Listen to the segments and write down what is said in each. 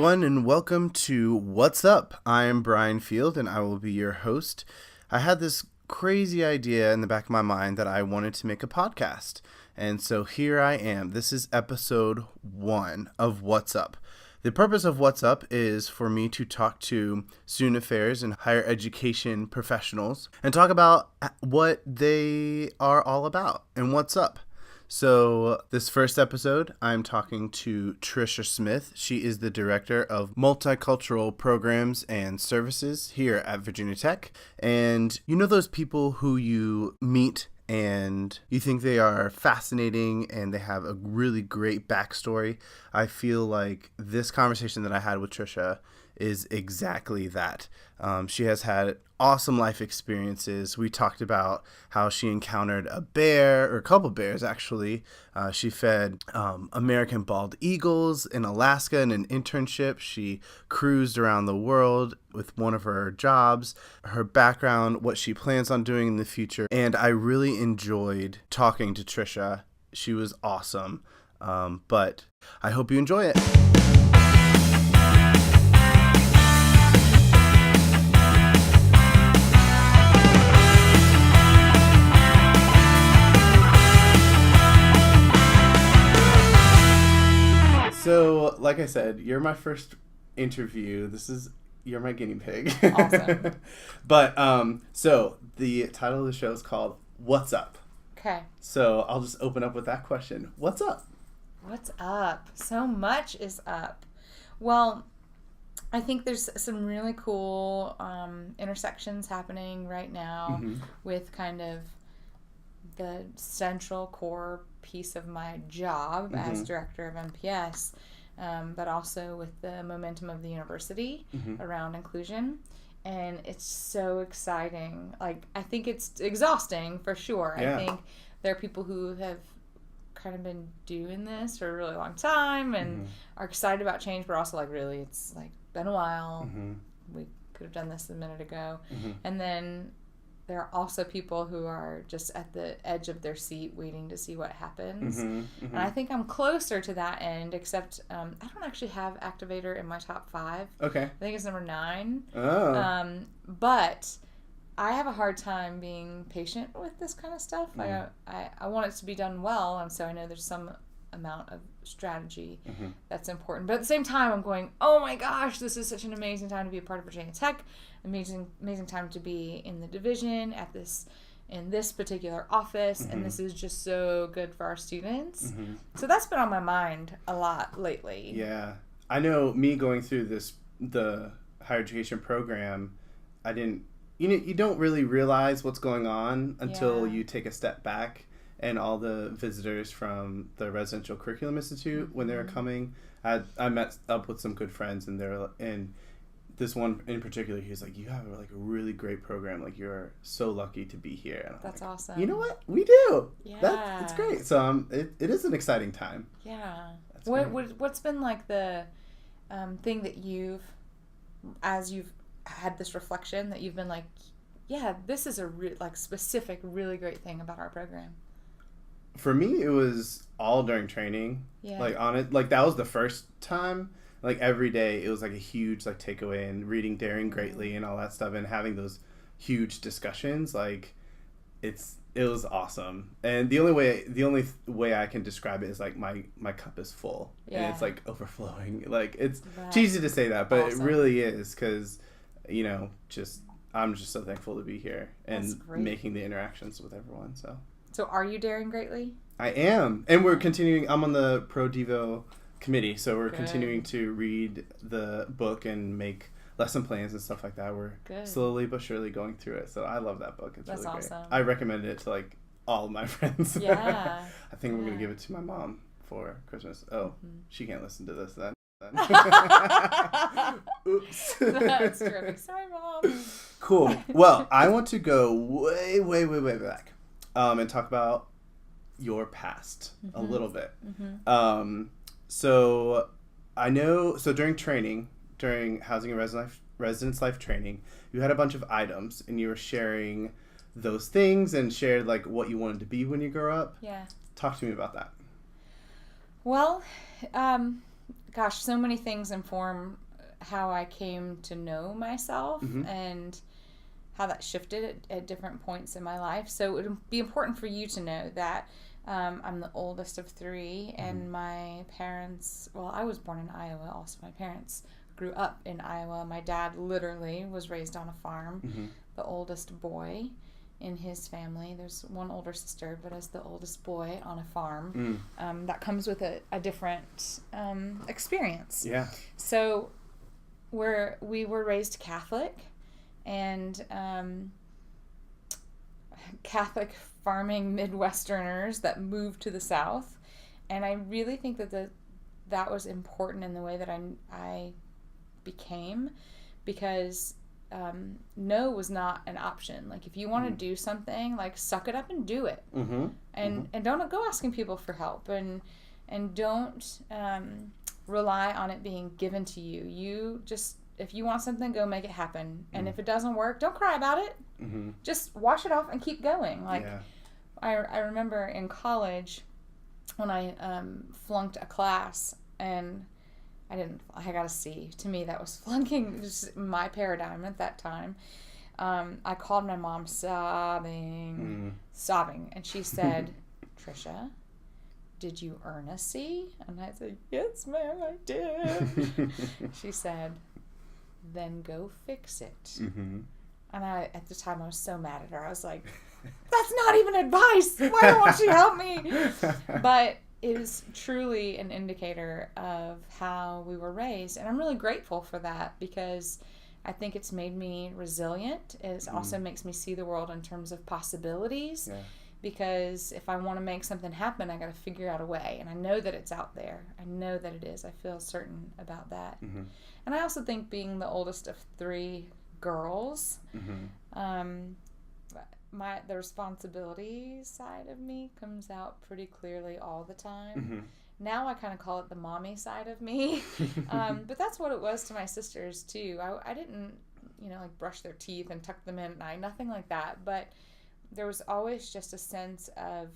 everyone, and welcome to What's Up? I am Brian Field, and I will be your host. I had this crazy idea in the back of my mind that I wanted to make a podcast, and so here I am. This is episode 1 of What's Up. The purpose of What's Up is for me to talk to student affairs and higher education professionals and talk about what they are all about and what's up. So this first episode, I'm talking to Tricia Smith. She is the director of Multicultural Programs and Services here at Virginia Tech. And you know those people who you meet and you think they are fascinating and they have a really great backstory? I feel like this conversation that I had with Tricia is exactly that. She has had awesome life experiences. We talked about how she encountered a bear, or a couple bears actually. She fed American bald eagles in Alaska in an internship. She cruised around the world with one of her jobs, her background, what she plans on doing in the future. And I really enjoyed talking to Tricia. She was awesome. But I hope you enjoy it. So, like I said, you're my first interview. You're my guinea pig. Awesome. But, so the title of the show is called What's Up? Okay. So I'll just open up with that question. What's up? What's up? So much is up. Well, I think there's some really cool intersections happening right now with kind of the central core piece of my job as director of MPS, but also with the momentum of the university around inclusion. And it's so exciting. Like, I think it's exhausting for sure. Yeah. I think there are people who have kind of been doing this for a really long time and are excited about change, but also like, really, it's like been a while. We could have done this a minute ago. And then there are also people who are just at the edge of their seat waiting to see what happens. And I think I'm closer to that end, except I don't actually have Activator in my top 5. Okay. I think it's number 9. Oh. But I have a hard time being patient with this kind of stuff. I want it to be done well, and so I know there's some amount of strategy that's important. But at the same time, I'm going, oh my gosh, this is such an amazing time to be a part of Virginia Tech. Amazing time to be in the division in this particular office, and this is just so good for our students. So that's been on my mind a lot lately. Yeah, I know me going through the higher education program, you don't really realize what's going on until you take a step back. And all the visitors from the Residential Curriculum Institute, when they were coming, I met up with some good friends, and this one in particular, he was like, "You have like a really great program. Like, you're so lucky to be here." And that's like, awesome. You know what? We do. Yeah, it's great. So it is an exciting time. Yeah. What's been like the thing that as you've had this reflection, that you've been like, yeah, this is a specific, really great thing about our program? For me, it was all during training. Yeah. That was the first time. Like, every day, it was like a huge takeaway, and reading Daring Greatly and all that stuff, and having those huge discussions. Like, it was awesome. And the only way I can describe it is like my cup is full, and it's like overflowing. Like, it's cheesy to say that, but awesome. It really is, because I'm just so thankful to be here and making the interactions with everyone. So are you daring greatly? I am. And we're continuing. I'm on the Pro Devo committee, so we're continuing to read the book and make lesson plans and stuff like that. We're slowly but surely going through it. So I love that book. It's really great. Awesome. I recommend it to all of my friends. Yeah. I think I'm going to give it to my mom for Christmas. Oh, she can't listen to this then. Oops. That's terrific. Sorry, Mom. Cool. Well, I want to go way, way, way, way back. And talk about your past a little bit. So I know, during housing and residence life training, you had a bunch of items, and you were sharing those things and shared what you wanted to be when you grow up. Yeah. Talk to me about that. Well, gosh, so many things inform how I came to know myself and how that shifted at different points in my life. So it would be important for you to know that I'm the oldest of three, and my parents, well, I was born in Iowa also. My parents grew up in Iowa. My dad literally was raised on a farm, the oldest boy in his family. There's one older sister, but as the oldest boy on a farm, that comes with a different experience. Yeah. So we were raised Catholic, and Catholic farming Midwesterners that moved to the South. And I really think that was important in the way that I became, because no was not an option. Like, if you want to do something, like, suck it up and do it. And don't go asking people for help, and don't rely on it being given to you. You just, if you want something, go make it happen. And if it doesn't work, don't cry about it. Just wash it off and keep going. Like, I remember in college when I flunked a class, and I got a C. To me, that was flunking, just my paradigm at that time. I called my mom sobbing, and she said, "Tricia, did you earn a C?" And I said, "Yes, ma'am, I did." She said, "Then go fix it." And at the time, I was so mad at her. I was like, "That's not even advice. Why won't she help me?" But it is truly an indicator of how we were raised. And I'm really grateful for that, because I think it's made me resilient. It also makes me see the world in terms of possibilities. Yeah. Because if I want to make something happen, I got to figure out a way. And I know that it's out there. I know that it is. I feel certain about that. And I also think, being the oldest of three girls, the responsibility side of me comes out pretty clearly all the time. Now I kind of call it the mommy side of me. But that's what it was to my sisters too. I didn't, like, brush their teeth and tuck them in at night, nothing like that. But there was always just a sense of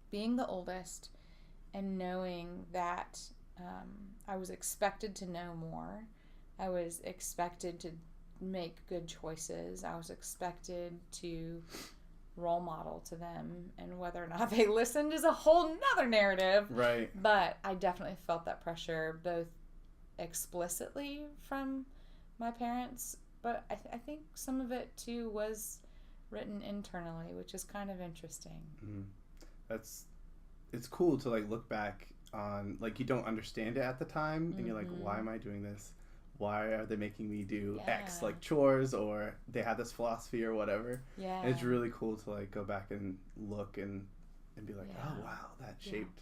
being the oldest and knowing that I was expected to know more. I was expected to make good choices. I was expected to role model to them, and whether or not they listened is a whole nother narrative. Right. But I definitely felt that pressure, both explicitly from my parents, but I think some of it too was written internally, which is kind of interesting. It's cool to, like, look back on, like, you don't understand it at the time, and you're like, why am I doing this? Why are they making me do X, like chores, or they have this philosophy or whatever? Yeah. And it's really cool to, like, go back and look and be like, oh wow, that shaped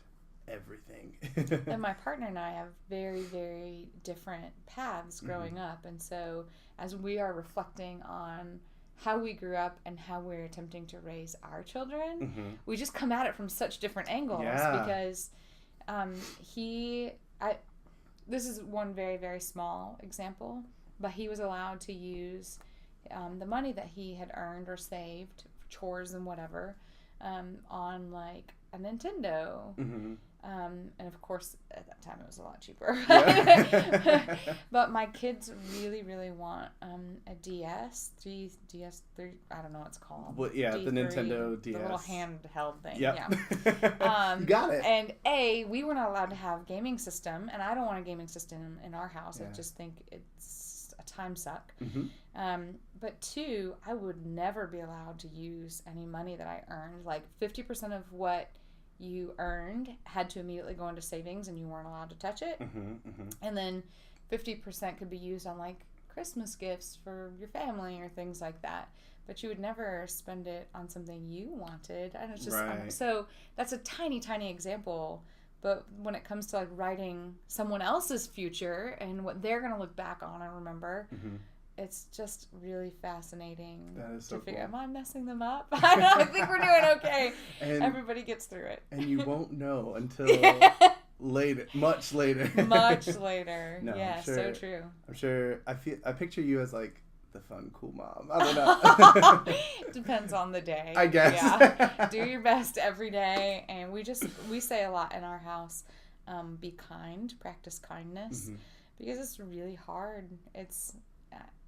everything. And my partner and I have very, very different paths growing up, and so as we are reflecting on how we grew up and how we're attempting to raise our children, we just come at it from such different angles. Because this is one very, very small example, but he was allowed to use the money that he had earned or saved for chores and whatever on, like, a Nintendo. And of course, at that time, it was a lot cheaper. But my kids really, really want a DS, 3, I don't know what it's called. Well, yeah, D3, the Nintendo DS. The little handheld thing. Yep. Yeah. You got it. And we were not allowed to have gaming system, and I don't want a gaming system in our house. I just think it's a time suck. But 2, I would never be allowed to use any money that I earned. Like, 50% of what you earned had to immediately go into savings, and you weren't allowed to touch it. And then 50% could be used on, like, Christmas gifts for your family or things like that. But you would never spend it on something you wanted. And it's just so that's a tiny, tiny example. But when it comes to, like, writing someone else's future and what they're going to look back on and remember, it's just really fascinating to figure out, am I messing them up? I think we're doing okay. And everybody gets through it. And you won't know until later, much later. Much later. No, yeah, so true. I'm sure. I picture you as, like, the fun, cool mom. I don't know. Depends on the day. I guess. Yeah. Do your best every day. And we say a lot in our house. be kind, practice kindness, because it's really hard.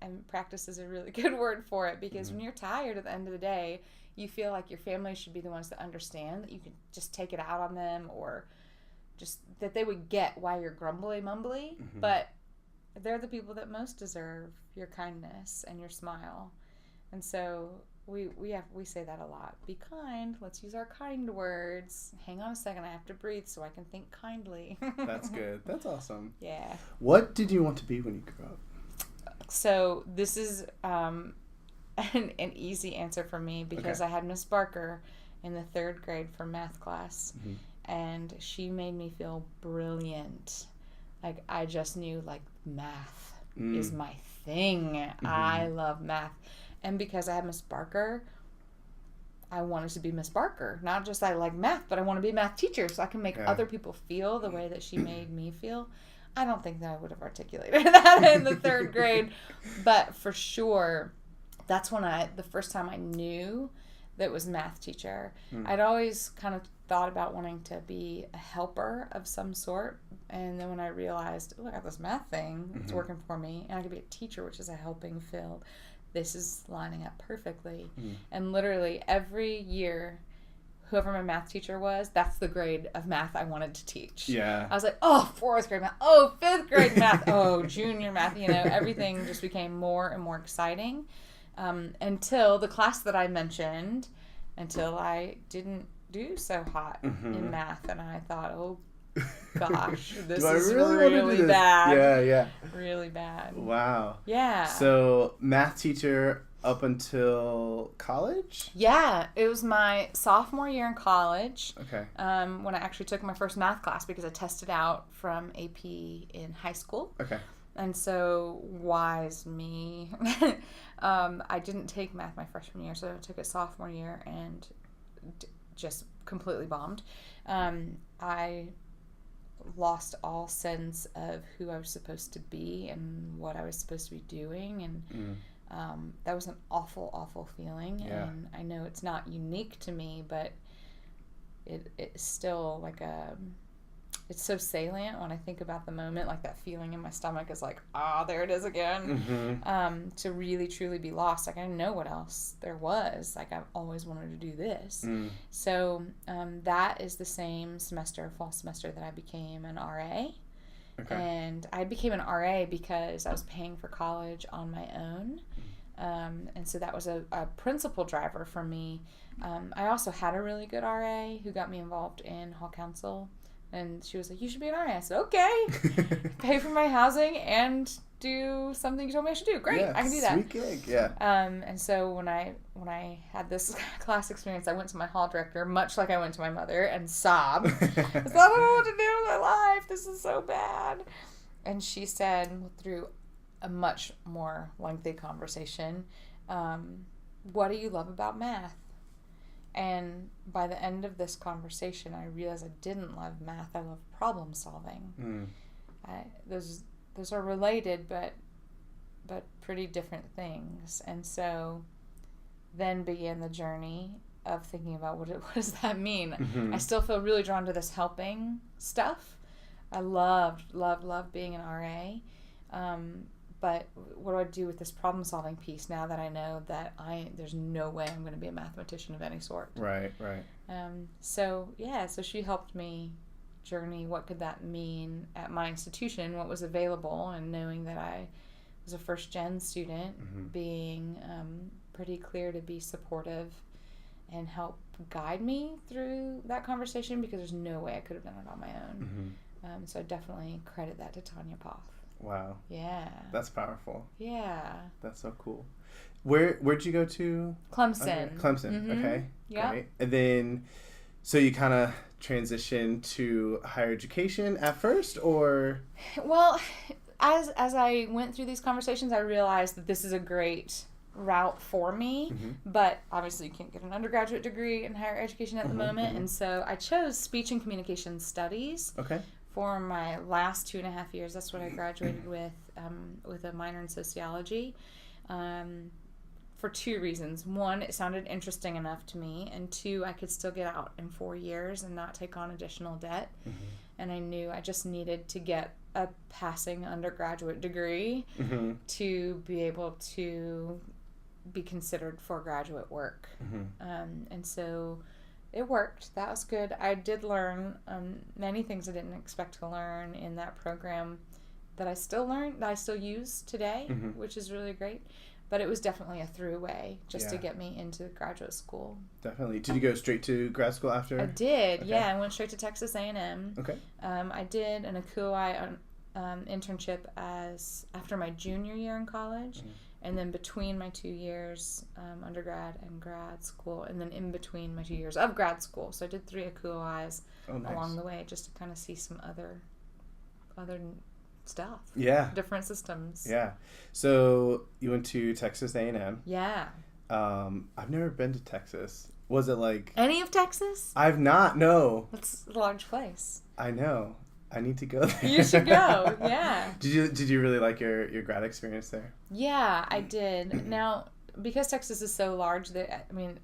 And practice is a really good word for it, because when you're tired at the end of the day, you feel like your family should be the ones that understand, that you can just take it out on them, or just that they would get why you're grumbly mumbly. But they're the people that most deserve your kindness and your smile. And so we say that a lot. Be kind. Let's use our kind words. Hang on a second, I have to breathe so I can think kindly. That's good. That's awesome. Yeah. What did you want to be when you grew up? So this is an easy answer for me, because I had Miss Barker in the 3rd grade for math class, and she made me feel brilliant. Like, I just knew, like, math is my thing. I love math. And because I had Miss Barker, I wanted to be Miss Barker. Not just I like math, but I want to be a math teacher so I can make other people feel the way that she made me feel. I don't think that I would have articulated that in the 3rd grade, but for sure, that's when the first time I knew that was math teacher. I'd always kind of thought about wanting to be a helper of some sort, and then when I realized, oh, I got this math thing, it's working for me, and I could be a teacher, which is a helping field. This is lining up perfectly. And literally every year, whoever my math teacher was, that's the grade of math I wanted to teach. Yeah. I was like, oh, 4th grade math. Oh, 5th grade math. Oh, junior math. Everything just became more and more exciting until the class that I mentioned, until I didn't do so hot in math. And I thought, oh, gosh, this is really bad. Yeah. Really bad. Wow. Yeah. So, math teacher up until college? Yeah, it was my sophomore year in college. Okay. When I actually took my first math class, because I tested out from AP in high school. Okay. And so, wise me, I didn't take math my freshman year, so I took it sophomore year and just completely bombed. I lost all sense of who I was supposed to be and what I was supposed to be doing, and that was an awful, awful feeling. Yeah. And I know it's not unique to me, but it's still like it's so salient when I think about the moment. Like, that feeling in my stomach is like, there it is again. To really, truly be lost. Like, I didn't know what else there was. Like, I've always wanted to do this. So that is the same fall semester, that I became an RA. Okay. And I became an RA because I was paying for college on my own. And so that was a principal driver for me. I also had a really good RA who got me involved in hall council. And she was like, you should be an RA. I said, okay. Pay for my housing and do something you told me I should do. Great, I can do that. Sweet gig, yeah. And so when I had this class experience, I went to my hall director, much like I went to my mother, and sobbed. I said, I don't know what to do with my life. This is so bad. And she said, through a much more lengthy conversation, what do you love about math? And by the end of this conversation, I realized I didn't love math. I love problem solving. Those are related, but pretty different things. And so then began the journey of thinking about what does that mean? I still feel really drawn to this helping stuff. I love being an RA. But what do I do with this problem-solving piece now that I know that there's no way I'm going to be a mathematician of any sort? Right. So she helped me journey what could that mean at my institution, what was available, and knowing that I was a first-gen student, being pretty clear to be supportive and help guide me through that conversation, because there's no way I could have done it on my own. So I definitely credit that to Tanya Poff. Wow. Yeah. That's powerful. Yeah. That's so cool. Where'd you go to? Clemson. Okay. Clemson. Okay. Yeah. Great. And then, so you kind of transitioned to higher education at first, or? Well, as I went through these conversations, I realized that this is a great route for me, but obviously you can't get an undergraduate degree in higher education at the moment, and so I chose speech and communication studies. Okay. For my last 2.5 years. That's what I graduated with a minor in sociology, for 2 reasons. 1, it sounded interesting enough to me, and 2, I could still get out in 4 years and not take on additional debt. and I knew I just needed to get a passing undergraduate degree to be able to be considered for graduate work. And so it worked. That was good. I did learn many things I didn't expect to learn in that program that I still learned, that I still use today, which is really great. But it was definitely a throughway just to get me into graduate school. Definitely. Did you go straight to grad school after? I did, yeah. I went straight to Texas A&M. Okay. I did an ACUI internship after my junior year in college, and then between my 2 years, undergrad and grad school, and then in between my 2 years of grad school. So I did 3 ACUIs along the way just to kind of see some other stuff. Yeah. Different systems. Yeah. So you went to Texas A&M. Yeah. I've never been to Texas. Was it like... Any of Texas? I've not, no. It's a large place. I know. I need to go there. You should go, yeah. Did you really like your grad experience there? Yeah, I did. Now, because Texas is so large,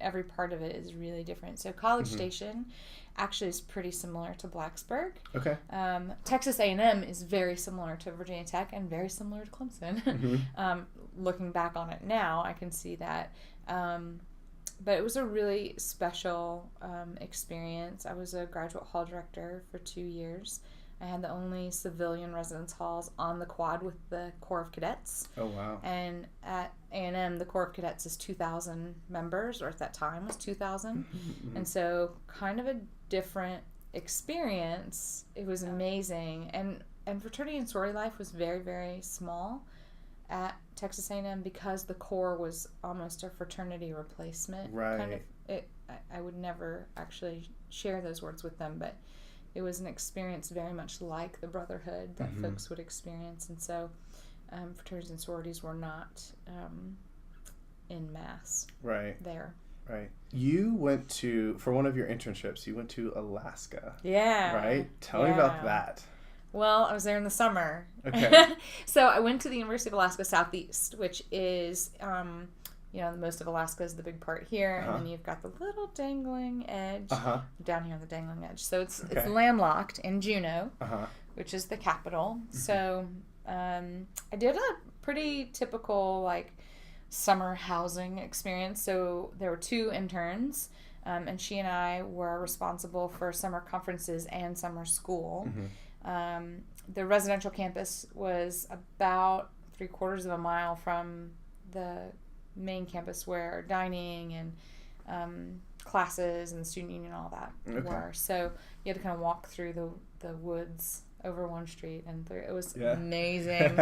every part of it is really different. So College Station actually is pretty similar to Blacksburg. Okay. Texas A&M is very similar to Virginia Tech and very similar to Clemson. Looking back on it now, I can see that. But it was a really special experience. I was a graduate hall director for 2 years. I had the only civilian residence halls on the quad with the Corps of Cadets. Oh, wow. And at A&M, the Corps of Cadets is 2,000 members, or at that time was 2,000. And so kind of a different experience. It was amazing. And fraternity and sorority life was very, very small at Texas A&M because the Corps was almost a fraternity replacement. Right. Kind of, I would never actually share those words with them, but it was an experience very much like the brotherhood that folks would experience. And so fraternities and sororities were not in mass there. Right. You went to, for one of your internships, you went to Alaska. Yeah. Right? Tell me about that. Well, I was there in the summer. Okay. So I went to the University of Alaska Southeast, which is, most of Alaska is the big part here, and then you've got the little dangling edge down here on the dangling edge. So it's landlocked in Juneau, which is the capital. So I did a pretty typical summer housing experience. So there were 2 interns, and she and I were responsible for summer conferences and summer school. The residential campus was about 3/4 of a mile from the main campus where dining and classes and the student union and all that were. So you had to kind of walk through the woods over one street and through. It was amazing.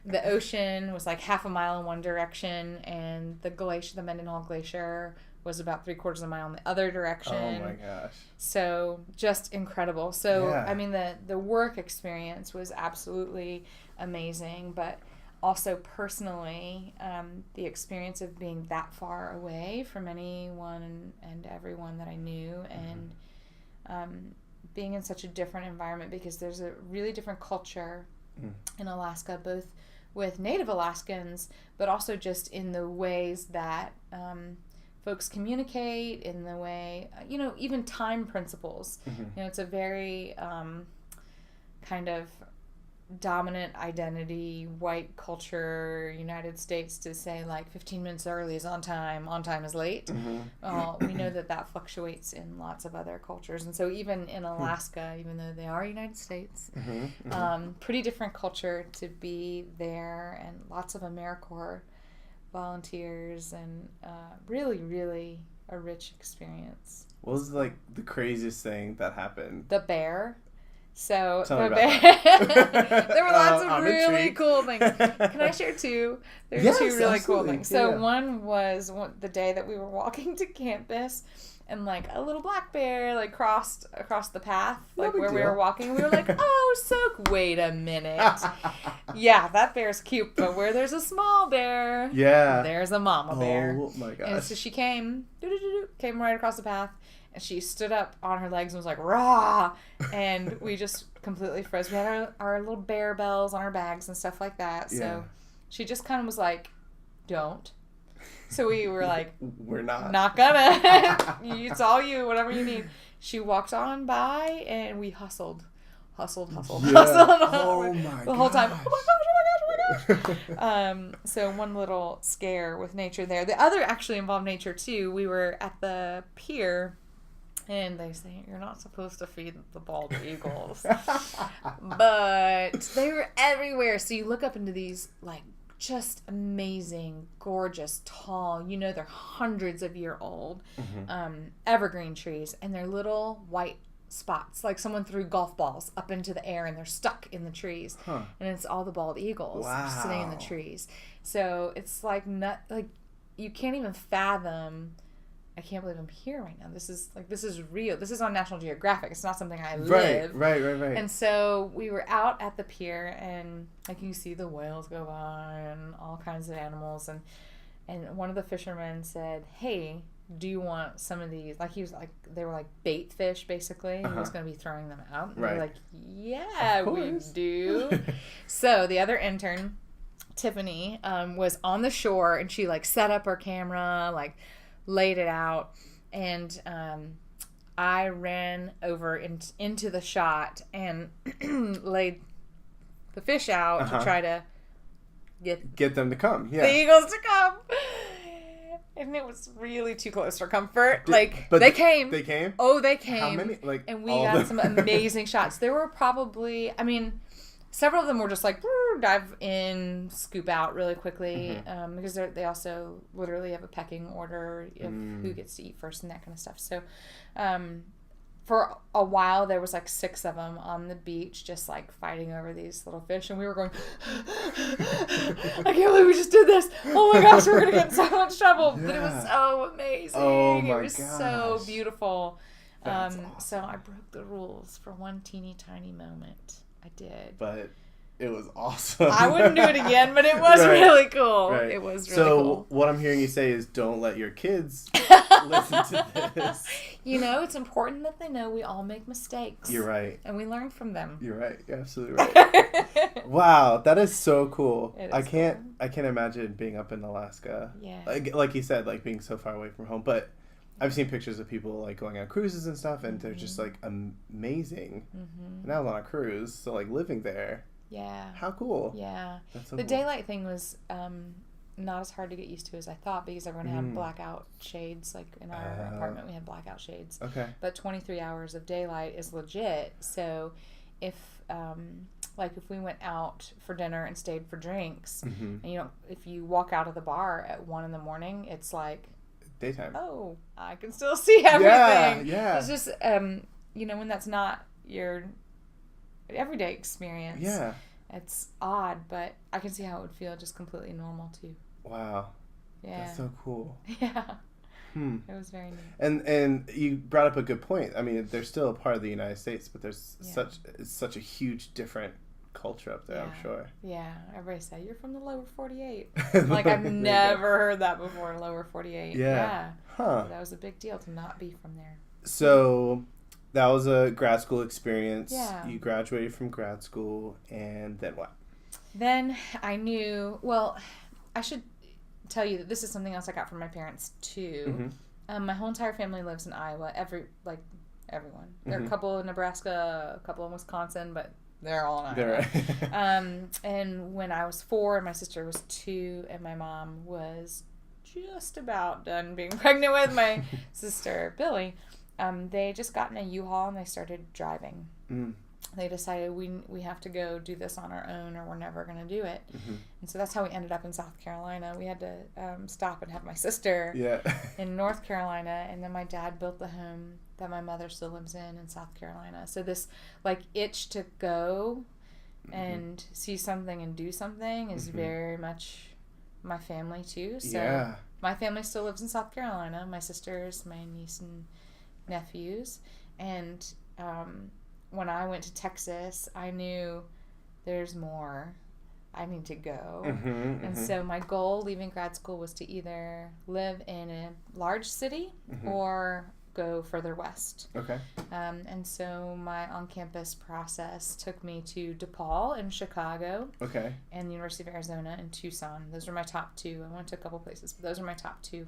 The ocean was like half a mile in one direction, and the Mendenhall Glacier was about 3/4 of a mile in the other direction. Oh my gosh. So just incredible. So, the work experience was absolutely amazing, but also personally, the experience of being that far away from anyone and everyone that I knew, and being in such a different environment, because there's a really different culture in Alaska, both with Native Alaskans, but also just in the ways that folks communicate, in the way, even time principles. It's a very kind of dominant identity, white culture, United States, to say 15 minutes early is on time is late. We know that fluctuates in lots of other cultures. And so even in Alaska, even though they are United States, pretty different culture to be there, and lots of AmeriCorps volunteers, and really, really a rich experience. What was the craziest thing that happened? The bear. So Tell the bear. There were lots of really cool things. Can I share 2? There were 2 really cool things. So one was the day that we were walking to campus, and a little black bear crossed across the path where we were walking. We were like, oh, so wait a minute. Yeah, that bear's cute, but where there's a small bear, there's a mama bear. Oh my gosh. And so she came right across the path, and she stood up on her legs and was like, rah! And we just completely froze. We had our little bear bells on our bags and stuff like that. So she just kind of was like, don't. So we were like, we're not gonna. It's all you, whatever you need. She walked on by, and we hustled hustled Yeah. the my whole time. gosh. Oh my gosh. So one little scare with nature there. The other actually involved nature too. We were at the pier, and they say you're not supposed to feed the bald eagles, but they were everywhere. So you look up into these like just amazing, gorgeous, tall. They're hundreds of year old evergreen trees, and they're little white spots, like someone threw golf balls up into the air and they're stuck in the trees. And it's all the bald eagles sitting in the trees. So it's like you can't even fathom. I can't believe I'm here right now. This is real. This is on National Geographic. It's not something I live. Right. And so we were out at the pier, and like you see the whales go by and all kinds of animals, and one of the fishermen said, "Hey, do you want some of these?" Like they were like bait fish basically. He was going to be throwing them out. And we were like, "Yeah, we do." So the other intern, Tiffany, was on the shore, and she like set up her camera, like laid it out, and I ran over into the shot and laid the fish out to try to get them to come. Yeah, the eagles to come. And it was really too close for comfort. But they came. They came? Oh, they came. How many? And we got some amazing shots. There were probably, several of them were just like, dive in, scoop out really quickly. Because they also literally have a pecking order of who gets to eat first and that kind of stuff. So, for a while, there was like 6 of them on the beach just like fighting over these little fish. And we were going, I can't believe we just did this. Oh my gosh, we're going to get in so much trouble. Yeah. But it was so amazing. Oh my It was gosh. So beautiful. Awesome. So I broke the rules for one teeny tiny moment. I did. But it was awesome. I wouldn't do it again, but it was really cool. Right. It was really cool. So what I'm hearing you say is don't let your kids listen to this. It's important that they know we all make mistakes. You're right. And we learn from them. You're right. You're absolutely right. Wow, that is so cool. I can't imagine being up in Alaska. Yeah. Like you said, like being so far away from home. But I've seen pictures of people like going on cruises and stuff, and they're just like amazing. And I was on a cruise, so like living there. Yeah. How cool. Yeah. That's so the cool. Daylight thing was not as hard to get used to as I thought, because everyone had blackout shades. Like in our apartment, we had blackout shades. Okay. But 23 hours of daylight is legit. So if if we went out for dinner and stayed for drinks, and if you walk out of the bar at 1 a.m, it's like daytime. Oh, I can still see everything. Yeah. It's just when that's not your everyday experience. Yeah. It's odd, but I can see how it would feel just completely normal too. Wow. Yeah. That's so cool. Yeah. It was very neat. And you brought up a good point. I mean, they're still a part of the United States, but there's such a huge different culture up there, I'm sure. Yeah. Everybody say, you're from the lower 48. Like, I've never heard that before, lower 48. Yeah. Huh. So that was a big deal to not be from there. So that was a grad school experience. Yeah. You graduated from grad school, and then what? Then I knew, I should tell you that this is something else I got from my parents too. My whole entire family lives in Iowa. Everyone. There are a couple in Nebraska, a couple in Wisconsin, but they're all in Iowa. And when I was 4 and my sister was 2 and my mom was just about done being pregnant with my sister Billy, they just got in a U-Haul and they started driving. They decided we have to go do this on our own, or we're never going to do it. And so that's how we ended up in South Carolina. We had to stop and have my sister in North Carolina, and then my dad built the home that my mother still lives in South Carolina. So this itch to go and see something and do something is very much my family too. So my family still lives in South Carolina. My sisters, my niece and nephews, and when I went to Texas, I knew there's more. I need to go. And so my goal leaving grad school was to either live in a large city or go further west. Okay. And so my on-campus process took me to DePaul in Chicago. Okay. And the University of Arizona in Tucson. Those were my top 2. I went to a couple places, but those are my top 2.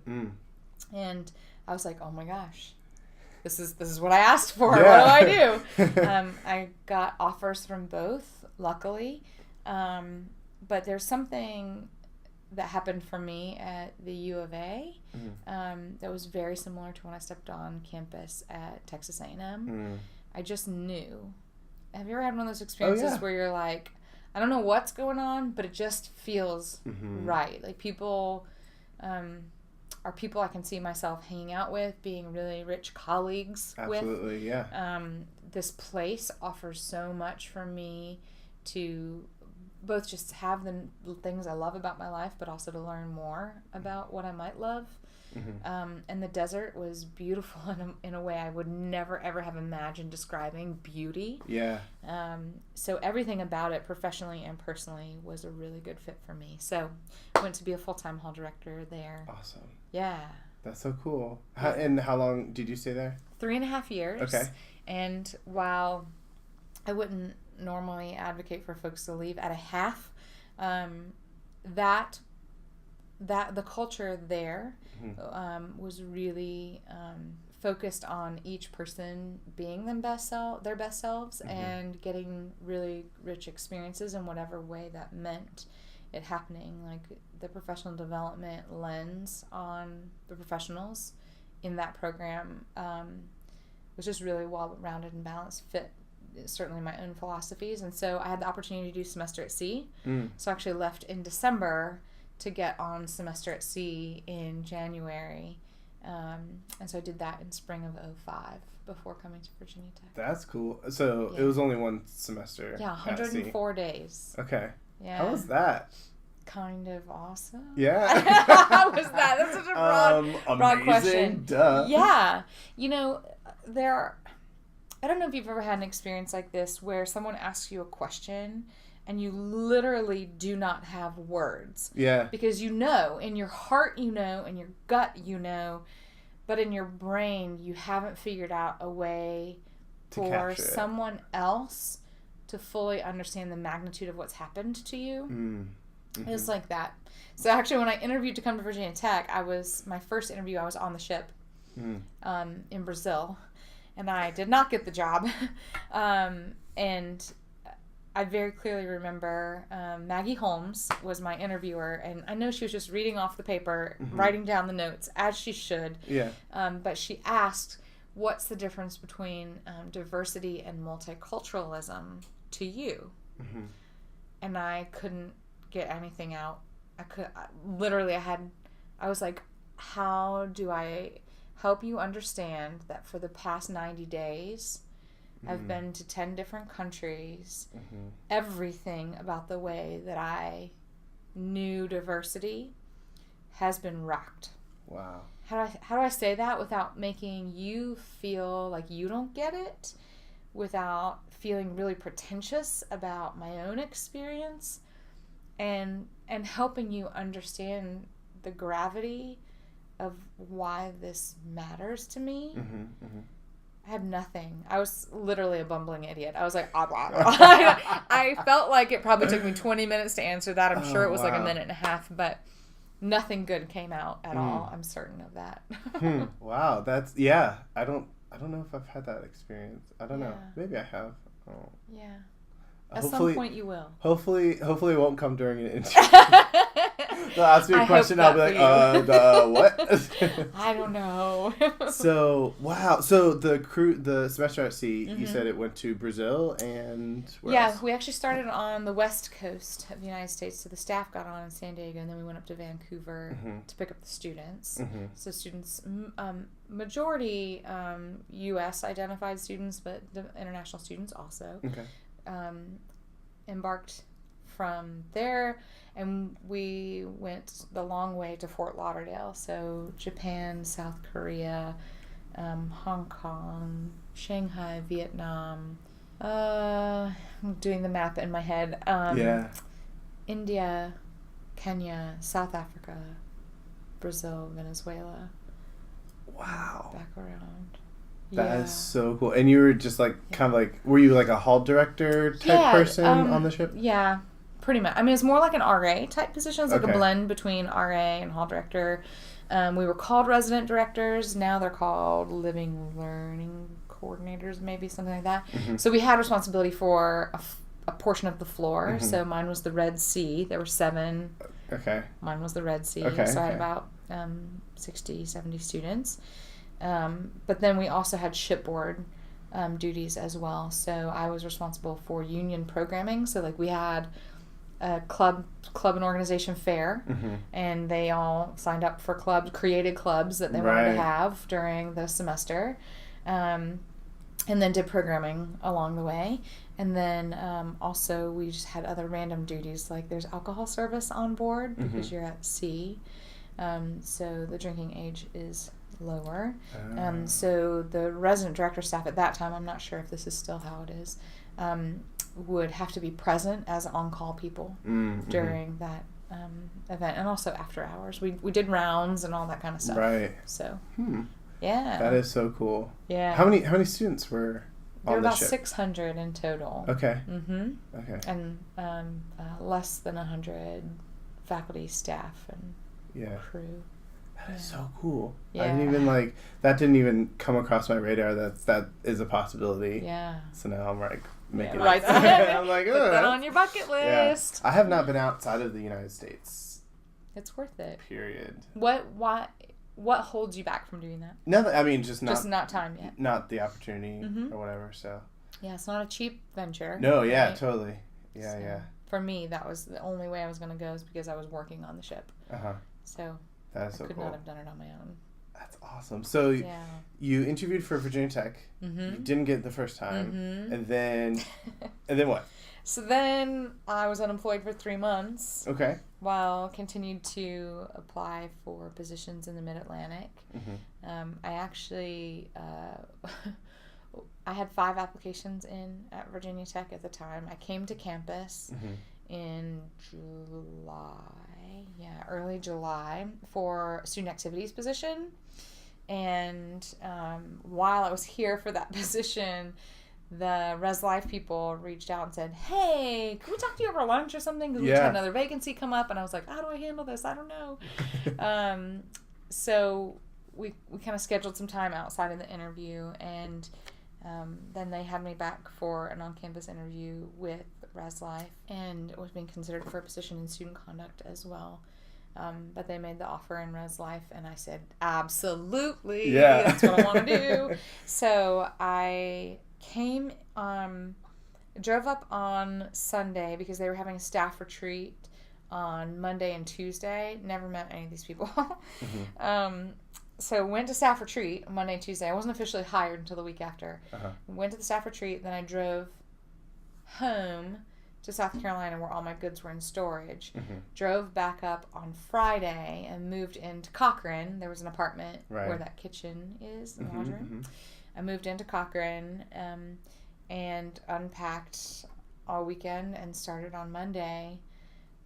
And I was like, oh my gosh. this is what I asked for. Yeah. What do I do? I got offers from both, luckily. But there's something that happened for me at the U of A that was very similar to when I stepped on campus at Texas A&M. I just knew. Have you ever had one of those experiences where you're like, I don't know what's going on, but it just feels right. Like people are people I can see myself hanging out with, being really rich colleagues with. Absolutely, yeah. This place offers so much for me to both just have the things I love about my life, but also to learn more about what I might love. And the desert was beautiful in a way I would never, ever have imagined describing beauty. Yeah. So everything about it, professionally and personally, was a really good fit for me. So I went to be a full-time hall director there. Awesome. Yeah. That's so cool. And how long did you stay there? 3.5 years. Okay. And while I wouldn't normally advocate for folks to leave at a half, that the culture there was really focused on each person being their best selves and getting really rich experiences in whatever way that meant it happening. Like the professional development lens on the professionals in that program was just really well-rounded and balanced, fit certainly my own philosophies. And so I had the opportunity to do semester at sea. So I actually left in December to get on semester at sea in January. And so I did that in spring of 2005 before coming to Virginia Tech. That's cool. So it was only one semester. Yeah, 104 days. Okay. Yeah. How was that? Kind of awesome. Yeah. How was that? That's such a broad question. Duh. Yeah. You know, I don't know if you've ever had an experience like this where someone asks you a question and you literally do not have words. Yeah. Because you know, in your heart you know, in your gut you know, but in your brain you haven't figured out a way for someone else to fully understand the magnitude of what's happened to you. It was like that. So actually when I interviewed to come to Virginia Tech, my first interview, I was on the ship in Brazil. And I did not get the job. And I very clearly remember Maggie Holmes was my interviewer. And I know she was just reading off the paper, writing down the notes, as she should. Yeah. But she asked, what's the difference between diversity and multiculturalism to you? And I couldn't get anything out. I was like, how do I help you understand that for the past 90 days, I've been to 10 different countries. Everything about the way that I knew diversity has been rocked. Wow. How do I say that without making you feel like you don't get it, without feeling really pretentious about my own experience, and helping you understand the gravity of why this matters to me. I had nothing. I was literally a bumbling idiot. I was like, blah, blah, blah. I felt like it probably took me 20 minutes to answer that. I'm sure it was like a minute and a half, but nothing good came out at all. I'm certain of that. Wow, that's I don't know if I've had that experience. I don't know.Maybe I have. Oh. Yeah. At some point you will. Hopefully it won't come during an interview. They'll ask me a question, I'll be like, what? I don't know. So, wow. So the semester at sea, you said it went to Brazil and where else? We actually started on the west coast of the United States. So the staff got on in San Diego, and then we went up to Vancouver to pick up the students. So students, majority U.S. identified students, but the international students also. Okay. Embarked from there, and we went the long way to Fort Lauderdale. So Japan, South Korea, Hong Kong, Shanghai, Vietnam. I'm doing the map in my head. India, Kenya, South Africa, Brazil, Venezuela. Wow. Back around. That is so cool. And you were just like, kind of like, were you like a hall director type person on the ship? Yeah, pretty much. I mean, it's more like an RA type position. It's like a blend between RA and hall director. We were called resident directors. Now they're called living learning coordinators, maybe something like that. So we had responsibility for a portion of the floor. So mine was the Red Sea. There were 7. Okay. Mine was the Red Sea. Okay, so I had about 60, 70 students. But then we also had shipboard duties as well. So I was responsible for union programming. So like we had a club and organization fair, and they all signed up for created clubs that they wanted to have during the semester, and then did programming along the way. And then also we just had other random duties, like there's alcohol service on board because you're at sea, so the drinking age is lower. So the resident director staff at that time, I'm not sure if this is still how it is, would have to be present as on-call people during that event, and also after hours. We did rounds and all that kind of stuff. Right. So, yeah. That is so cool. Yeah. How many students were there were on the about ship? 600 in total. Okay. Okay. And less than 100 faculty, staff, and crew. That is so cool. Yeah. I didn't even that didn't even come across my radar that is a possibility. Yeah. So now I'm making right. I'm like, put that on your bucket list. Yeah. I have not been outside of the United States. It's worth it. Period. What holds you back from doing that? Nothing. I mean, just not time yet. Not the opportunity or whatever. So. Yeah, it's not a cheap venture. No. Yeah. Right? Totally. Yeah. So, yeah. For me, that was the only way I was going to go, is because I was working on the ship. So. That is so cool. I could not have done it on my own. That's awesome. So you interviewed for Virginia Tech. You didn't get it the first time, and then what? So then I was unemployed for 3 months. Okay. While continued to apply for positions in the Mid-Atlantic. I actually I had 5 applications in at Virginia Tech at the time. I came to campus in early July for a student activities position. And while I was here for that position, the Res Life people reached out and said, hey, can we talk to you over lunch or something? Because we just had another vacancy come up. And I was like, how do I handle this? I don't know. So we kind of scheduled some time outside of the interview, and then they had me back for an on-campus interview with Res Life, and was being considered for a position in student conduct as well. But they made the offer in Res Life, and I said, absolutely, that's what I want to do. So I came, drove up on Sunday because they were having a staff retreat on Monday and Tuesday. Never met any of these people. So went to staff retreat Monday and Tuesday. I wasn't officially hired until the week after. Went to the staff retreat, then I drove home to South Carolina where all my goods were in storage. Drove back up on Friday and moved into Cochrane. There was an apartment where that kitchen is, in the laundry room. I moved into Cochrane and unpacked all weekend and started on Monday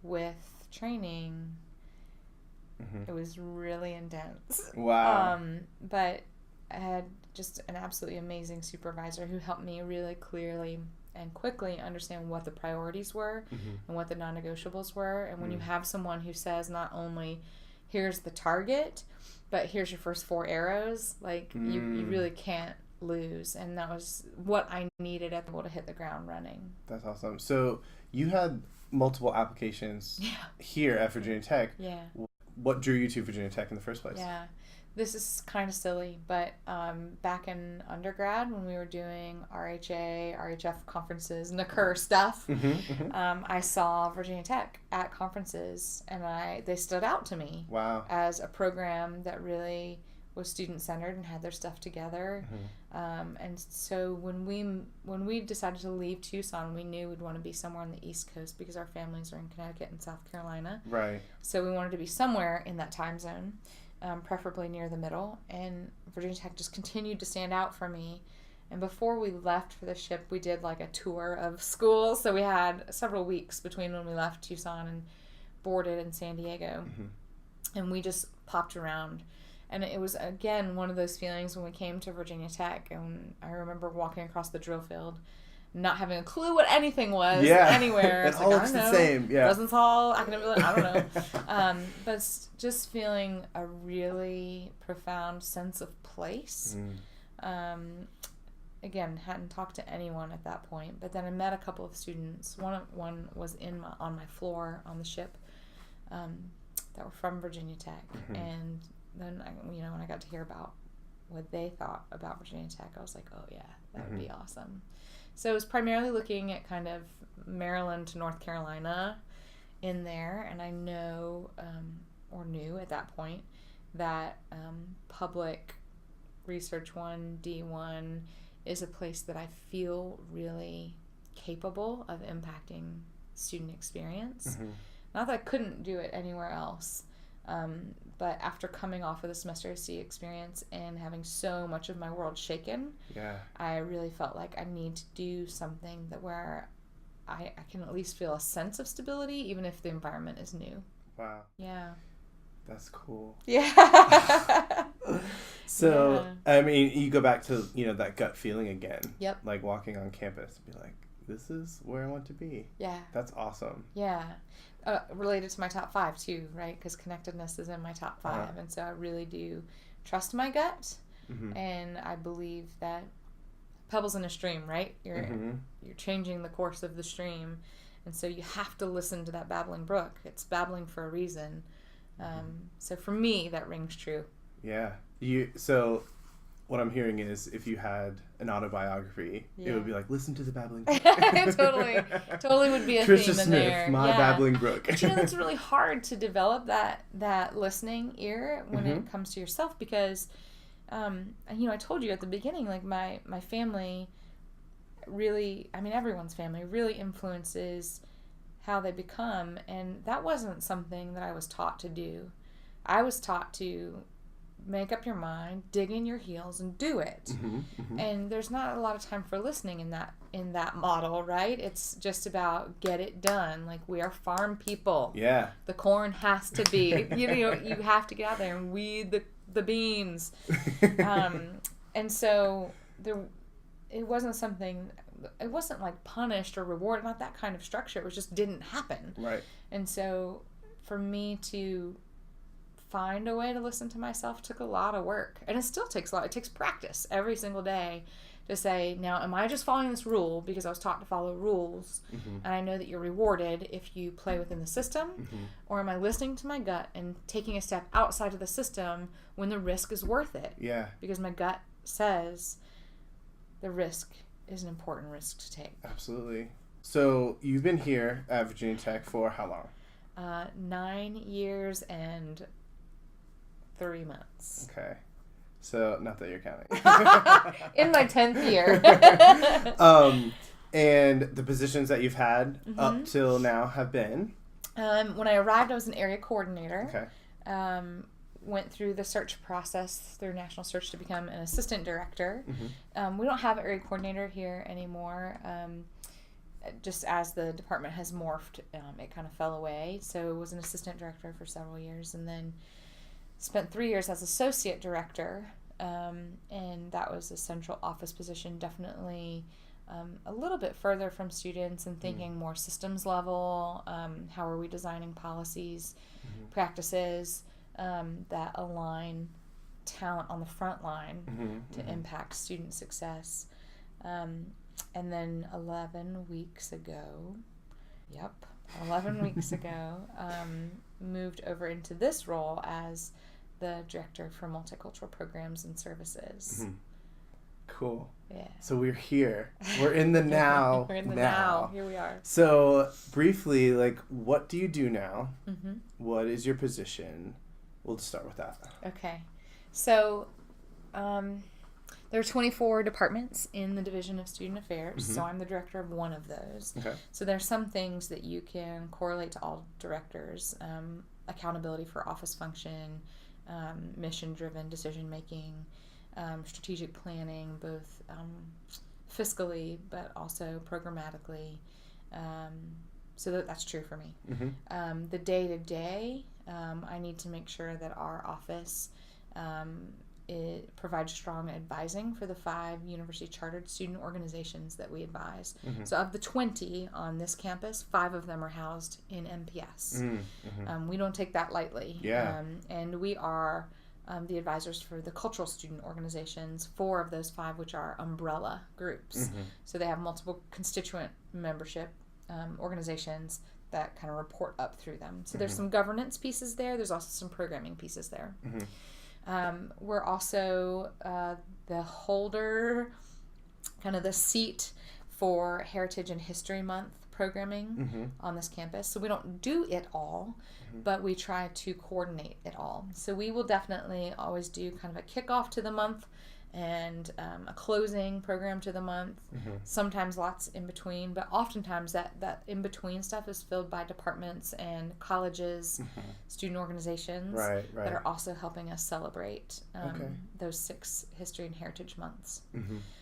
with training. It was really intense. Wow. But I had just an absolutely amazing supervisor who helped me really clearly and quickly understand what the priorities were and what the non-negotiables were. And when you have someone who says not only here's the target, but here's your first 4 arrows, you really can't lose. And that was what I needed to be able to hit the ground running. That's awesome. So you had multiple applications here at Virginia Tech. Yeah. What drew you to Virginia Tech in the first place? Yeah. This is kind of silly, but back in undergrad when we were doing RHA, RHF conferences, NACUR stuff, I saw Virginia Tech at conferences, and they stood out to me as a program that really was student-centered and had their stuff together. And so when we decided to leave Tucson, we knew we'd want to be somewhere on the East Coast because our families are in Connecticut and South Carolina. Right. So we wanted to be somewhere in that time zone. Preferably near the middle, and Virginia Tech just continued to stand out for me. And before we left for the ship, we did a tour of schools, so we had several weeks between when we left Tucson and boarded in San Diego, and we just popped around. And it was, again, one of those feelings when we came to Virginia Tech, and I remember walking across the drill field not having a clue what anything was anywhere. It all looks the same. Yeah. Rosenthal, academic, I don't know. But just feeling a really profound sense of place. Again, hadn't talked to anyone at that point, but then I met a couple of students. One was on my floor on the ship that were from Virginia Tech, and then when I got to hear about what they thought about Virginia Tech, I was like, oh yeah, that would be awesome. So it was primarily looking at kind of Maryland to North Carolina in there, and I know or knew at that point that public research 1, D1 is a place that I feel really capable of impacting student experience. Not that I couldn't do it anywhere else, but after coming off of the semester of C experience and having so much of my world shaken, I really felt like I need to do something where I can at least feel a sense of stability, even if the environment is new. Wow. Yeah. That's cool. Yeah. So, I mean, you go back to, that gut feeling again. Yep. Like walking on campus and be like, this is where I want to be. Yeah. That's awesome. Yeah. Related to my top 5 too, right? Because connectedness is in my top 5. And so I really do trust my gut. And I believe that pebbles in a stream, right? You're changing the course of the stream. And so you have to listen to that babbling brook. It's babbling for a reason. So for me, that rings true. Yeah. So what I'm hearing is if you had an autobiography, it would be like, listen to the babbling brook. Totally would be a Tricia theme Smith, in there. my babbling brook. But it's really hard to develop that listening ear when it comes to yourself because, I told you at the beginning, like my family really, everyone's family really influences how they become, and that wasn't something that I was taught to do. I was taught to make up your mind, dig in your heels, and do it. And there's not a lot of time for listening in that model, right? It's just about get it done. Like, we are farm people. Yeah. The corn has to be. You have to get out there and weed the beans. And so it wasn't something. It wasn't like punished or rewarded, not that kind of structure. It was just didn't happen. Right. And so for me to find a way to listen to myself took a lot of work. And it still takes a lot. It takes practice every single day to say, now, am I just following this rule because I was taught to follow rules and I know that you're rewarded if you play within the system? Or am I listening to my gut and taking a step outside of the system when the risk is worth it? Yeah. Because my gut says the risk is an important risk to take. Absolutely. So you've been here at Virginia Tech for how long? 9 years and 3 months. Okay. So, not that you're counting. In my 10th year. And the positions that you've had up till now have been? When I arrived, I was an area coordinator. Okay. Went through the search process through national search to become an assistant director. We don't have an area coordinator here anymore. Just as the department has morphed, it kind of fell away. So I was an assistant director for several years, and then spent 3 years as associate director, and that was a central office position, definitely a little bit further from students and thinking more systems level. How are we designing policies, practices that align talent on the front line to impact student success. And then 11 weeks ago, 11 weeks ago, moved over into this role as the director for Multicultural Programs and Services. Cool. Yeah. So we're here. We're in the now. We're in the now. Here we are. So briefly, like, what do you do now? What is your position? We'll just start with that. Okay. So there are 24 departments in the Division of Student Affairs, so I'm the director of one of those. Okay. So there's some things that you can correlate to all directors. Accountability for office function, mission-driven decision-making, strategic planning, both fiscally but also programmatically. So that's true for me. The day-to-day, I need to make sure that our office it provides strong advising for the 5 university chartered student organizations that we advise. So of the 20 on this campus, 5 of them are housed in MPS. We don't take that lightly. And we are the advisors for the cultural student organizations, 4 of those 5 which are umbrella groups. So they have multiple constituent membership organizations that kind of report up through them. So there's some governance pieces there. There's also some programming pieces there. We're also the holder, kind of the seat for Heritage and History Month programming on this campus. So we don't do it all, but we try to coordinate it all. So we will definitely always do kind of a kickoff to the month and a closing program to the month. Sometimes lots in between, but oftentimes that in between stuff is filled by departments and colleges, student organizations that are also helping us celebrate those 6 history and heritage months.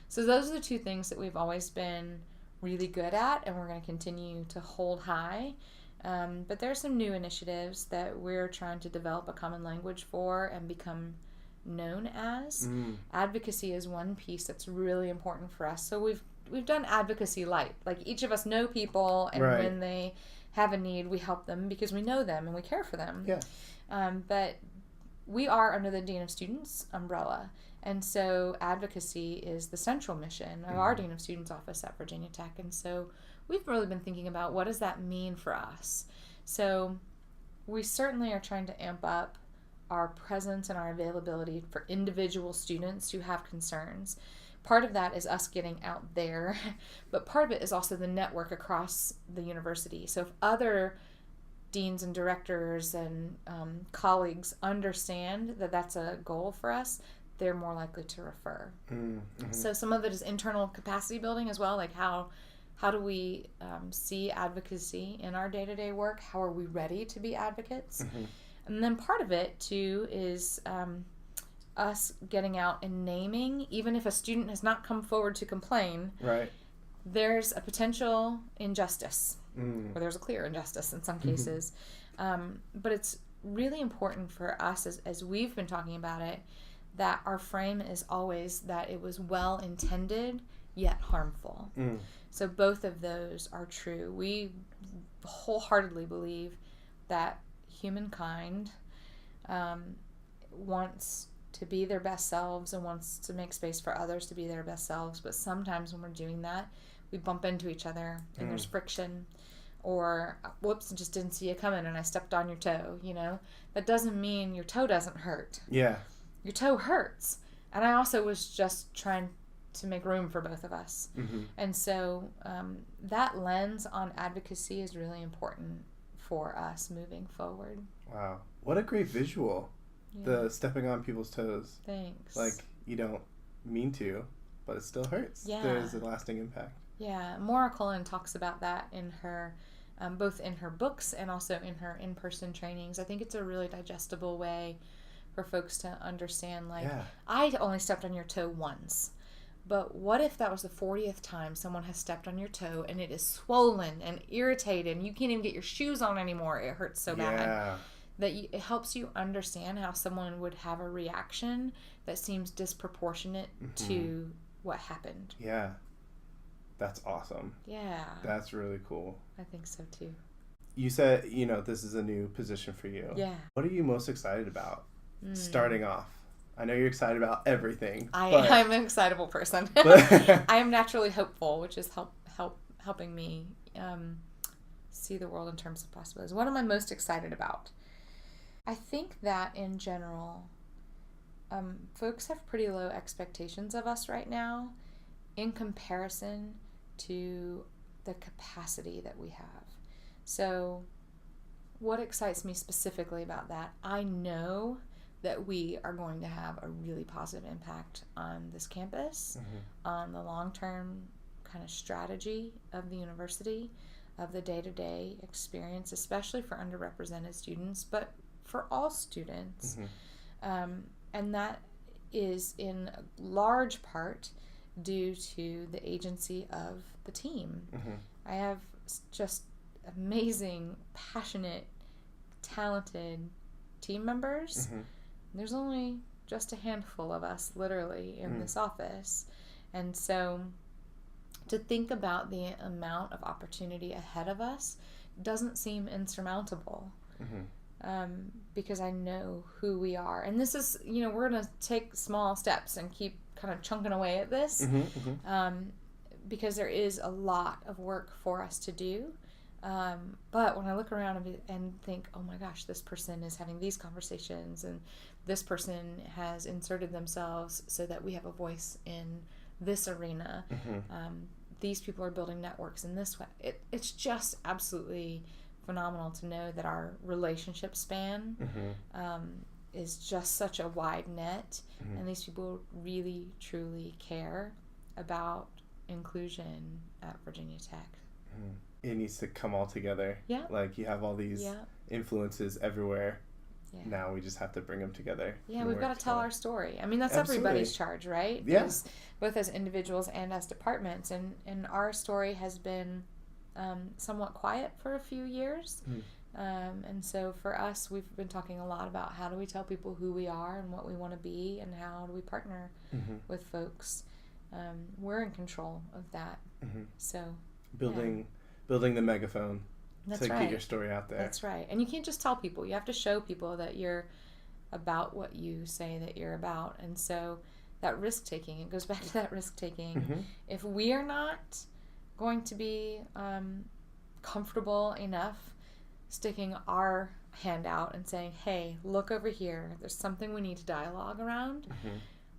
So those are the 2 things that we've always been really good at, and we're going to continue to hold high. But there are some new initiatives that we're trying to develop a common language for and become known as. Advocacy is one piece that's really important for us. So we've done advocacy light. Like, each of us know people, and when they have a need, we help them because we know them and we care for them. But we are under the Dean of Students umbrella, and so advocacy is the central mission of our Dean of Students office at Virginia Tech. And so we've really been thinking about, what does that mean for us? So we certainly are trying to amp up our presence and our availability for individual students who have concerns. Part of that is us getting out there, but part of it is also the network across the university. So if other deans and directors and colleagues understand that that's a goal for us, they're more likely to refer. So some of it is internal capacity building as well, like how do we see advocacy in our day-to-day work? How are we ready to be advocates? And then part of it, too, is us getting out and naming, even if a student has not come forward to complain, there's a potential injustice, or there's a clear injustice in some cases. But it's really important for us, as we've been talking about it, that our frame is always that it was well-intended, yet harmful. So both of those are true. We wholeheartedly believe that humankind wants to be their best selves and wants to make space for others to be their best selves, but sometimes when we're doing that, we bump into each other and there's friction, or whoops, I just didn't see you coming and I stepped on your toe. That doesn't mean your toe doesn't hurt. Your toe hurts, and I also was just trying to make room for both of us. And so that lens on advocacy is really important for us moving forward. Wow. What a great visual. The stepping on people's toes. Thanks. Like, you don't mean to, but it still hurts. There's a lasting impact. Maura Cullen talks about that in her, both in her books and also in her in-person trainings. I think it's a really digestible way for folks to understand, I only stepped on your toe once. But what if that was the 40th time someone has stepped on your toe and it is swollen and irritated and you can't even get your shoes on anymore? It hurts so bad. That it helps you understand how someone would have a reaction that seems disproportionate to what happened. That's awesome. That's really cool. I think so too. You said, this is a new position for you. What are you most excited about starting off? I know you're excited about everything. I'm an excitable person. I am naturally hopeful, which is helping me see the world in terms of possibilities. What am I most excited about? I think that in general, folks have pretty low expectations of us right now in comparison to the capacity that we have. So what excites me specifically about that, I know that we are going to have a really positive impact on this campus, on the long-term kind of strategy of the university, of the day-to-day experience, especially for underrepresented students, but for all students. And that is in large part due to the agency of the team. I have just amazing, passionate, talented team members. There's only just a handful of us, literally, in this office. And so to think about the amount of opportunity ahead of us doesn't seem insurmountable. Because I know who we are. And this is, we're going to take small steps and keep kind of chunking away at this. Because there is a lot of work for us to do. But when I look around and think, oh my gosh, this person is having these conversations, and this person has inserted themselves so that we have a voice in this arena. These people are building networks in this way. It's just absolutely phenomenal to know that our relationship span is just such a wide net, and these people really, truly care about inclusion at Virginia Tech. It needs to come all together. Yeah. Like, you have all these influences everywhere. Yeah. Now we just have to bring them together. Yeah, we've got to tell our story. I mean, that's everybody's charge, right? Yeah. Both as individuals and as departments. And our story has been somewhat quiet for a few years. And so for us, we've been talking a lot about how do we tell people who we are and what we want to be, and how do we partner with folks. We're in control of that. So building the megaphone to get your story out there. That's right. And you can't just tell people. You have to show people that you're about what you say that you're about. And so that risk-taking, it goes back to that risk-taking. If we are not going to be comfortable enough sticking our hand out and saying, hey, look over here, there's something we need to dialogue around,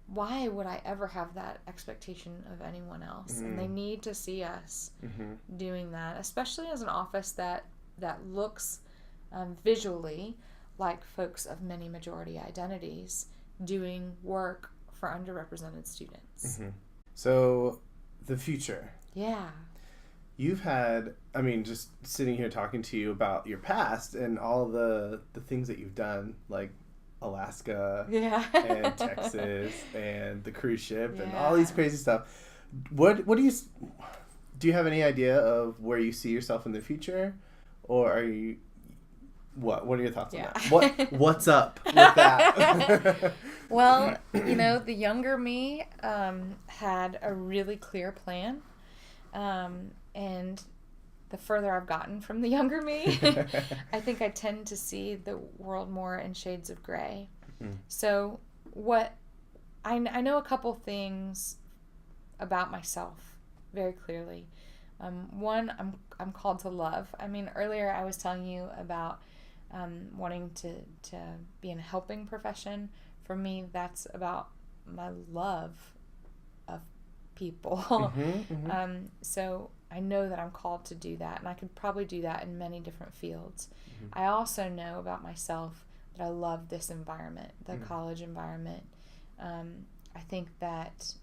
why would I ever have that expectation of anyone else? And they need to see us doing that, especially as an office that looks visually like folks of many majority identities doing work for underrepresented students. So the future. Yeah. You've had, just sitting here talking to you about your past and all the things that you've done, like Alaska and Texas and the cruise ship and all these crazy stuff. What do you have any idea of where you see yourself in the future, or are you what are your thoughts on that? What's up with that? Well, the younger me had a really clear plan, and the further I've gotten from the younger me, I think I tend to see the world more in shades of gray. So what I know a couple things about myself very clearly. One, I'm called to love. Earlier I was telling you about wanting to be in a helping profession. For me, that's about my love of people. So I know that I'm called to do that, and I could probably do that in many different fields. I also know about myself that I love this environment, the college environment. I think that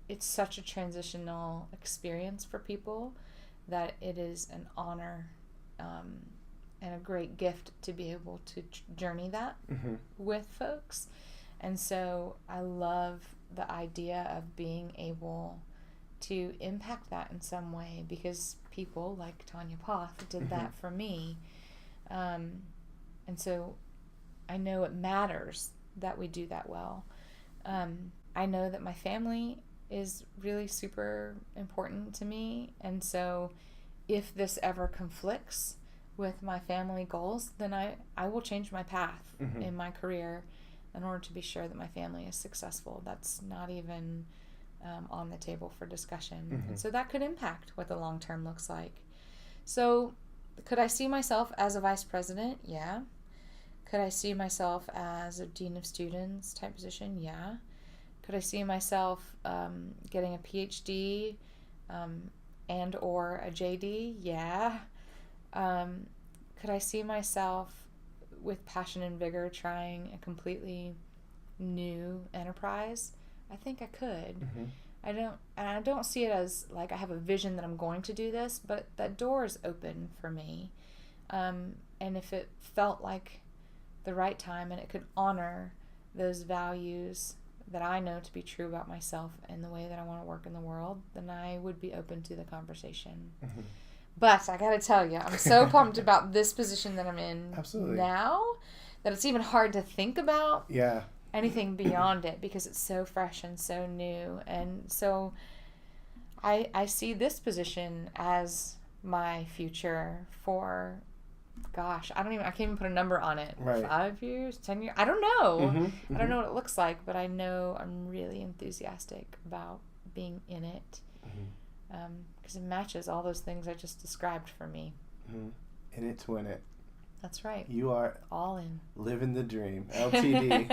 it's such a transitional experience for people that it is an honor and a great gift to be able to journey that with folks. And so I love the idea of being able to impact that in some way, because people like Tanya Poth did that for me. And so I know it matters that we do that well. I know that my family is really super important to me, and so if this ever conflicts with my family goals, then I will change my path in my career in order to be sure that my family is successful. That's not even on the table for discussion. And so that could impact what the long term looks like. So could I see myself as a vice president? Yeah. Could I see myself as a dean of students type position? Yeah. Could I see myself getting a PhD and or a JD? Yeah. Could I see myself with passion and vigor trying a completely new enterprise? I think I could. I don't see it as like I have a vision that I'm going to do this, but that door is open for me. And if it felt like the right time and it could honor those values that I know to be true about myself and the way that I want to work in the world, then I would be open to the conversation. But I got to tell you, I'm so pumped about this position that I'm in now that it's even hard to think about Yeah. anything beyond it because it's so fresh and so new. And so I see this position as my future for, gosh, I can't even put a number on it. Right. 5 years, 10 years, I don't know. Mm-hmm. I don't know what it looks like, but I know I'm really enthusiastic about being in it. Because it matches all those things I just described for me. In it to win it. That's right. You are all in. Living the dream. LTD.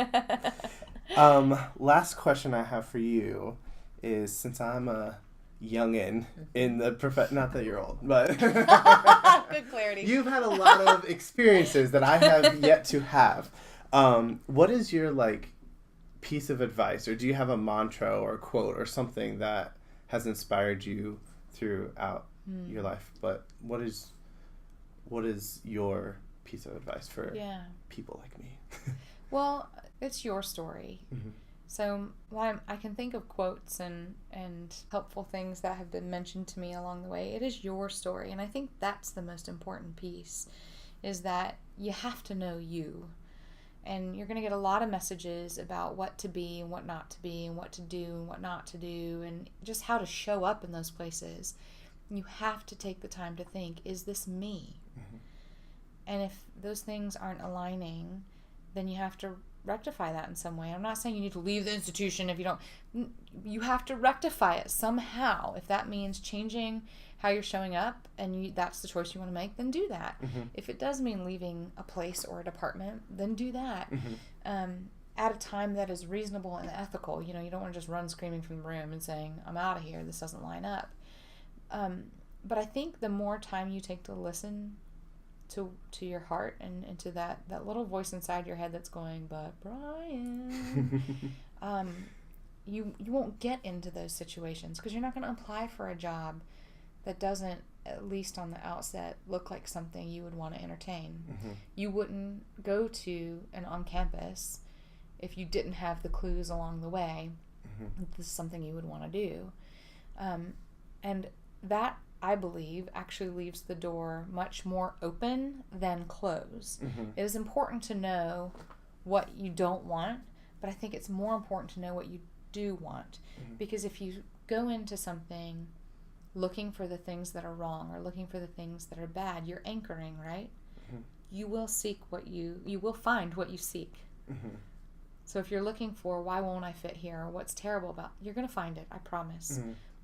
Last question I have for you is, since I'm a youngin in the not that you're old, but good clarity. You've had a lot of experiences that I have yet to have. What is your piece of advice, or do you have a mantra or a quote or something that has inspired you throughout your life? But what is your piece of advice for people like me? Well, it's your story. So while I can think of quotes and helpful things that have been mentioned to me along the way, it is your story. And I think that's the most important piece, is that you have to know you. And you're going to get a lot of messages about what to be and what not to be, and what to do and what not to do, and just how to show up in those places. You have to take the time to think, is this me? And if those things aren't aligning, then you have to rectify that in some way. I'm not saying you need to leave the institution if you don't. You have to rectify it somehow. If that means changing how you're showing up and that's the choice you want to make, then do that. If it does mean leaving a place or a department, then do that. At a time that is reasonable and ethical. You don't want to just run screaming from the room and saying, I'm out of here, this doesn't line up. But I think the more time you take to listen to your heart and to that little voice inside your head that's going, but Brian, you won't get into those situations, because you're not going to apply for a job that doesn't, at least on the outset, look like something you would want to entertain. You wouldn't go to an on-campus if you didn't have the clues along the way. This is something you would want to do. And that, I believe, actually leaves the door much more open than closed. It is important to know what you don't want, but I think it's more important to know what you do want. Because if you go into something looking for the things that are wrong or looking for the things that are bad, you're anchoring, right? You will seek you will find what you seek. So if you're looking for, why won't I fit here, or what's terrible about, you're going to find it, I promise.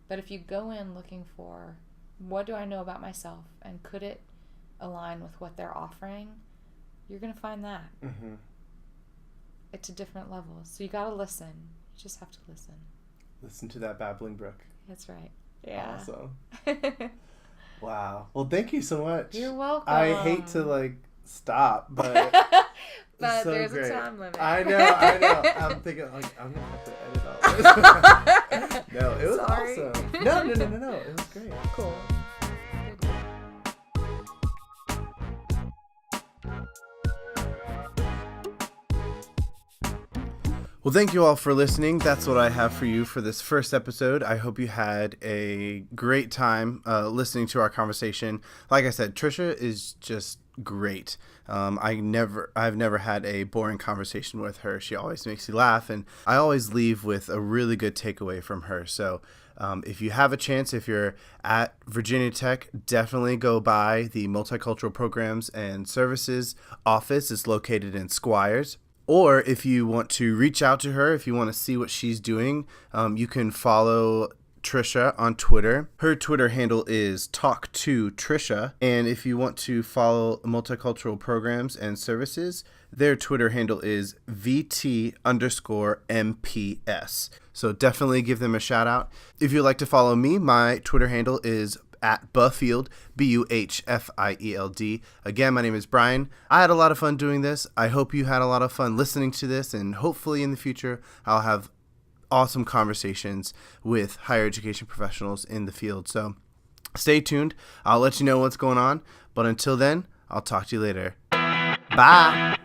But if you go in looking for, what do I know about myself, and could it align with what they're offering, you're going to find that. It's a different level. So you got to listen. You just have to listen. Listen to that babbling brook. That's right. Yeah. Awesome. Wow. Well, thank you so much. You're welcome. I hate to stop, but but so there's great. a time limit. I know. I'm thinking I'm gonna have to edit all this. No, it was awesome. No. It was great. Cool. Well, thank you all for listening. That's what I have for you for this first episode. I hope you had a great time listening to our conversation. Like I said, Tricia is just great. I've never had a boring conversation with her. She always makes you laugh, and I always leave with a really good takeaway from her. So if you have a chance, if you're at Virginia Tech, definitely go by the Multicultural Programs and Services office. It's located in Squires. Or if you want to reach out to her, if you want to see what she's doing, you can follow Tricia on Twitter. Her Twitter handle is Talk2Tricia. And if you want to follow Multicultural Programs and Services, their Twitter handle is VT_MPS. So definitely give them a shout out. If you'd like to follow me, my Twitter handle is at Buhfield, Buhfield. Again, my name is Brian. I had a lot of fun doing this. I hope you had a lot of fun listening to this, and hopefully in the future I'll have awesome conversations with higher education professionals in the field. So stay tuned. I'll let you know what's going on. But until then, I'll talk to you later. Bye.